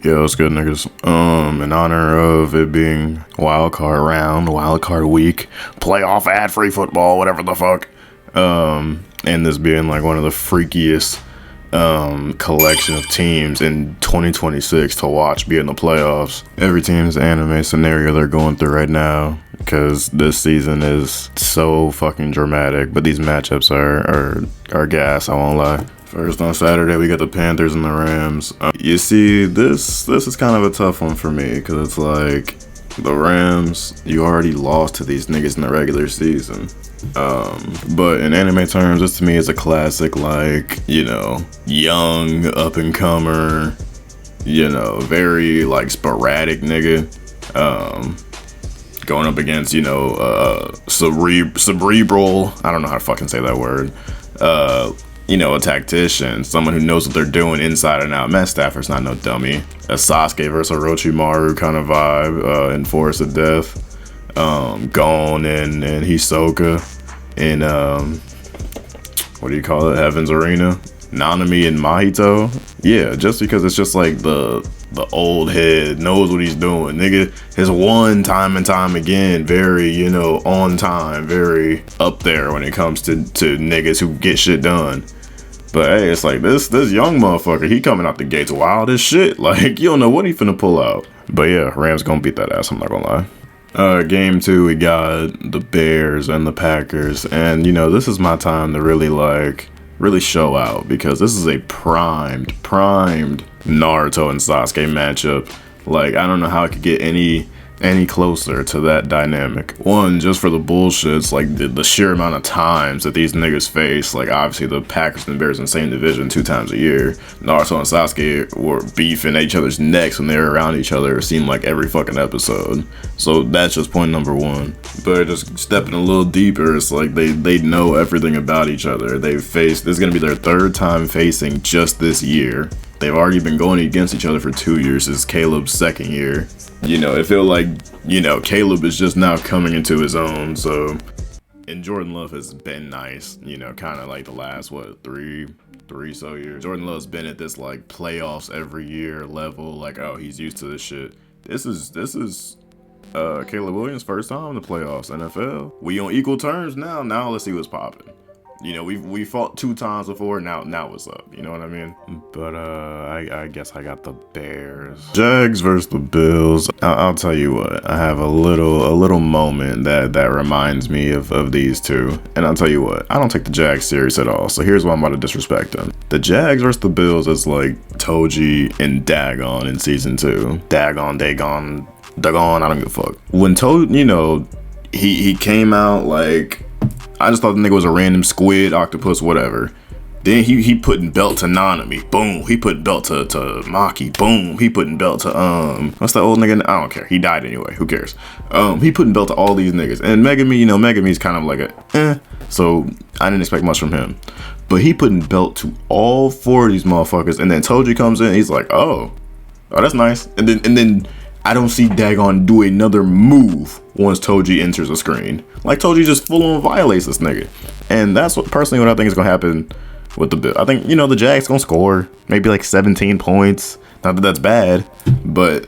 Yo, what's good, niggas? In honor of it being wildcard round, wildcard week, playoff ad-free football, whatever the fuck. And this being like one of the freakiest collection of teams in 2026 to watch be in the playoffs. Every team's anime scenario they're going through right now, because this season is so fucking dramatic. But these matchups are gas, I won't lie. First on Saturday, we got the Panthers and the Rams. You see, this is kind of a tough one for me, because it's like, the Rams, you already lost to these niggas in the regular season. But in anime terms, this to me is a classic, like, you know, young, up-and-comer, you know, very, like, sporadic nigga, going up against, you know, cerebral, I don't know how to fucking say that word, you know, a tactician, someone who knows what they're doing inside and out. Matt Stafford's not no dummy. A Sasuke versus Orochimaru kind of vibe, in Forest of Death. Gon and Hisoka in, what do you call it, Heaven's Arena. Nanami and Mahito. Yeah, just because it's just like the old head knows what he's doing. Nigga has won time and time again, very, you know, on time, very up there when it comes to niggas who get shit done. But hey, it's like this young motherfucker, he coming out the gates wild as shit. Like, you don't know what he finna pull out. But yeah, Rams gonna beat that ass, I'm not gonna lie. Game 2, we got the Bears and the Packers. And, you know, this is my time to really show out, because this is a primed Naruto and Sasuke matchup. Like, I don't know how it could get any closer to that dynamic. One, just for the bullshits, like the sheer amount of times that these niggas face. Like, obviously the Packers and Bears in the same division 2 times a year. Naruto and Sasuke were beefing each other's necks when they were around each other. It seemed like every fucking episode. So that's just point number 1. But just stepping a little deeper, it's like they know everything about each other. This is gonna be their 3rd time facing just this year. They've already been going against each other for 2 years. This is Caleb's 2nd year. You know, it feel like, you know, Caleb is just now coming into his own. So, and Jordan Love has been nice, you know, kind of like the last, three so years. Jordan Love's been at this, like, playoffs every year level. Like, oh, he's used to this shit. This is Caleb Williams' first time in the playoffs, NFL. We on equal terms now. Now let's see what's popping. You know, we fought 2 times before. Now what's up? You know what I mean? But I guess I got the Bears. Jags versus the Bills. I'll tell you what. I have a little moment that reminds me of these two. And I'll tell you what. I don't take the Jags serious at all. So here's why I'm about to disrespect them. The Jags versus the Bills is like Toji and Dagon in season 2. Dagon, I don't give a fuck. When Toji, you know, he came out like, I just thought the nigga was a random squid, octopus, whatever. Then he putting belt to Nanami. Boom. He put belt to Maki. Boom. He putting belt to, what's that old nigga? I don't care. He died anyway. Who cares? He putting belt to all these niggas. And Megami, you know, Megami's kind of like a, so I didn't expect much from him. But he putting belt to all 4 of these motherfuckers. And then Toji comes in. He's like, oh, that's nice. And then I don't see Dagon do another move once Toji enters a screen. Like, Toji just full on violates this nigga. And that's what I think is going to happen with the Bills. I think, you know, the Jags going to score maybe like 17 points. Not that that's bad, but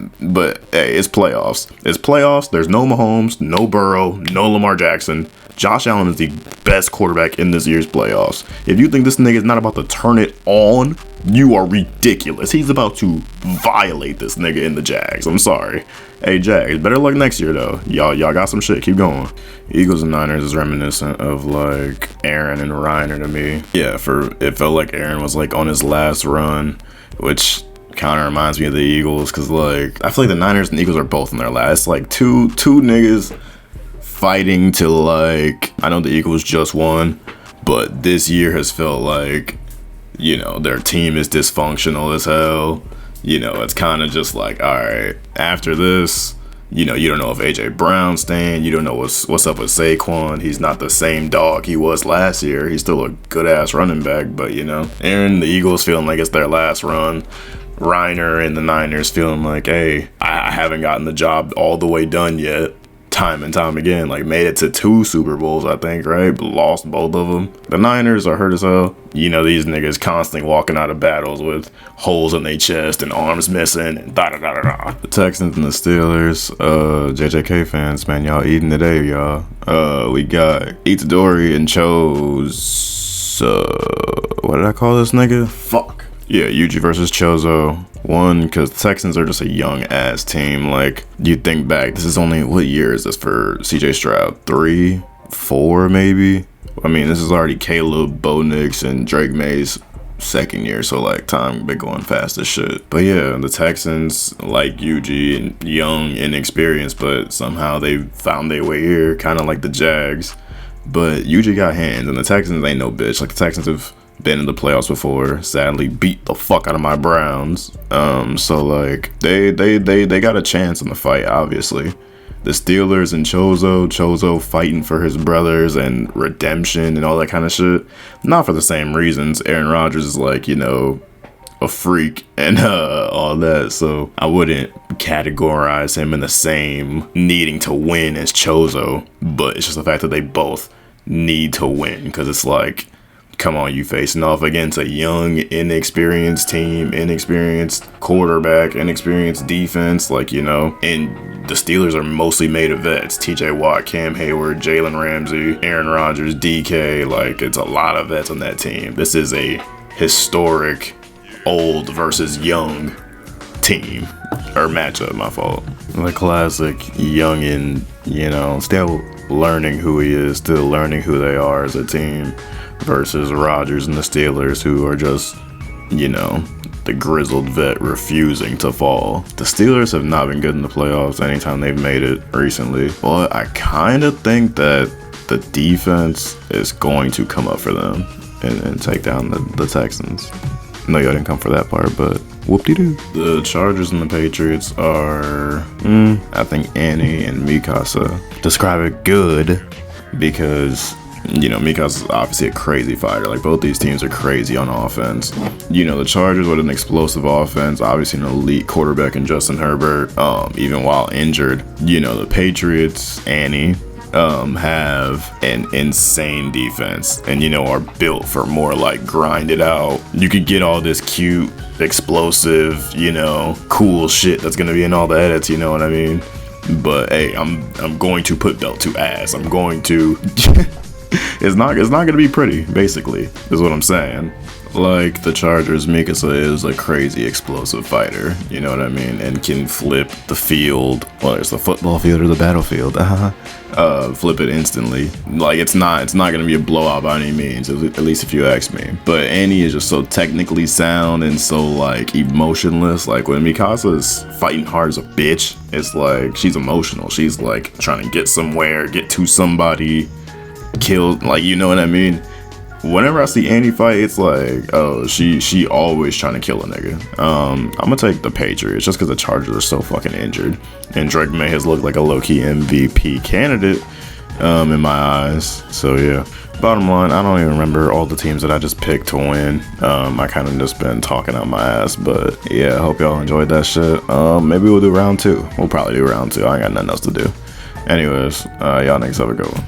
hey, it's playoffs. It's playoffs. There's no Mahomes, no Burrow, no Lamar Jackson. Josh Allen is the best quarterback in this year's playoffs. If you think this nigga is not about to turn it on, you are ridiculous. He's about to violate this nigga in the Jags. I'm sorry. Hey, Jags, better luck next year, though. Y'all got some shit. Keep going. Eagles and Niners is reminiscent of, like, Aaron and Reiner to me. Yeah, it felt like Aaron was, like, on his last run, which kind of reminds me of the Eagles, because, like, I feel like the Niners and Eagles are both in their last. Like, two niggas fighting to, like, I know the Eagles just won, but this year has felt like, you know, their team is dysfunctional as hell. You know, it's kind of just like, all right, after this, you know, you don't know if AJ Brown's staying. You don't know what's up with Saquon. He's not the same dog he was last year. He's still a good-ass running back, but, you know, Aaron, the Eagles feeling like it's their last run. Reiner and the Niners feeling like, hey, I haven't gotten the job all the way done yet. time and time again. Like, made it to 2 Super Bowls, I think, right? But lost both of them. The Niners are hurt as hell. You know, these niggas constantly walking out of battles with holes in their chest and arms missing and da-da-da-da-da. The Texans and the Steelers, JJK fans, man, y'all eating today, y'all. We got Itadori and Chose, what did I call this nigga? Fuck. Yeah, Yuji versus Chozo. One, because the Texans are just a young ass team. Like, you think back, this is only, what year is this for CJ Stroud? 3, 4 maybe? I mean, this is already Caleb, Bo Nix, and Drake May's second year, so like time been going fast as shit. But yeah, the Texans, like Yuji, and young, inexperienced, but somehow they found their way here, kind of like the Jags. But Yuji got hands, and the Texans ain't no bitch. Like, the Texans have been in the playoffs before, sadly beat the fuck out of my Browns. So like they got a chance in the fight, obviously. The Steelers and Chozo fighting for his brothers and redemption and all that kind of shit. Not for the same reasons. Aaron Rodgers is like, you know, a freak and all that. So I wouldn't categorize him in the same needing to win as Chozo. But it's just the fact that they both need to win, because it's like, come on, you facing off against a young, inexperienced team, inexperienced quarterback, inexperienced defense, like, you know, and the Steelers are mostly made of vets. TJ Watt, Cam Hayward, Jalen Ramsey, Aaron Rodgers, DK, like, it's a lot of vets on that team. This is a historic old versus young team, or matchup, my fault. The classic youngin', you know, still learning who he is, still learning who they are as a team, versus Rodgers and the Steelers, who are just, you know, the grizzled vet refusing to fall. The Steelers have not been good in the playoffs anytime they've made it recently, but I kind of think that the defense is going to come up for them and take down the Texans. No, y'all didn't come for that part, but whoop-de-doo. The Chargers and the Patriots are, I think Annie and Mikasa describe it good, because, you know, Mikasa's obviously a crazy fighter. Like, both these teams are crazy on offense. You know, the Chargers with an explosive offense, obviously an elite quarterback in Justin Herbert, even while injured. You know, the Patriots, Annie, have an insane defense, and, you know, are built for more like grind it out. You could get all this cute, explosive, you know, cool shit that's gonna be in all the edits, you know what I mean? But hey, I'm going to put belt to ass. I'm going to it's not gonna be pretty, basically, is what I'm saying. Like the Chargers, Mikasa is a crazy explosive fighter, you know what I mean, and can flip the field, whether it's the football field or the battlefield, flip it instantly. Like, it's not gonna be a blowout by any means, at least if you ask me. But Annie is just so technically sound and so like emotionless. Like, when Mikasa is fighting hard as a bitch, it's like she's emotional. She's like trying to get somewhere, get to somebody, kill, like, you know what I mean? Whenever I see Annie fight, it's like, oh, she always trying to kill a nigga. I'm gonna take the Patriots just because the Chargers are so fucking injured, and Drake May has looked like a low-key MVP candidate in my eyes. So yeah, bottom line, I don't even remember all the teams that I just picked to win. I kind of just been talking out my ass, but yeah, I hope y'all enjoyed that shit. Maybe we'll do round 2. We'll probably do round 2. I ain't got nothing else to do. Anyways, y'all niggas have a good one.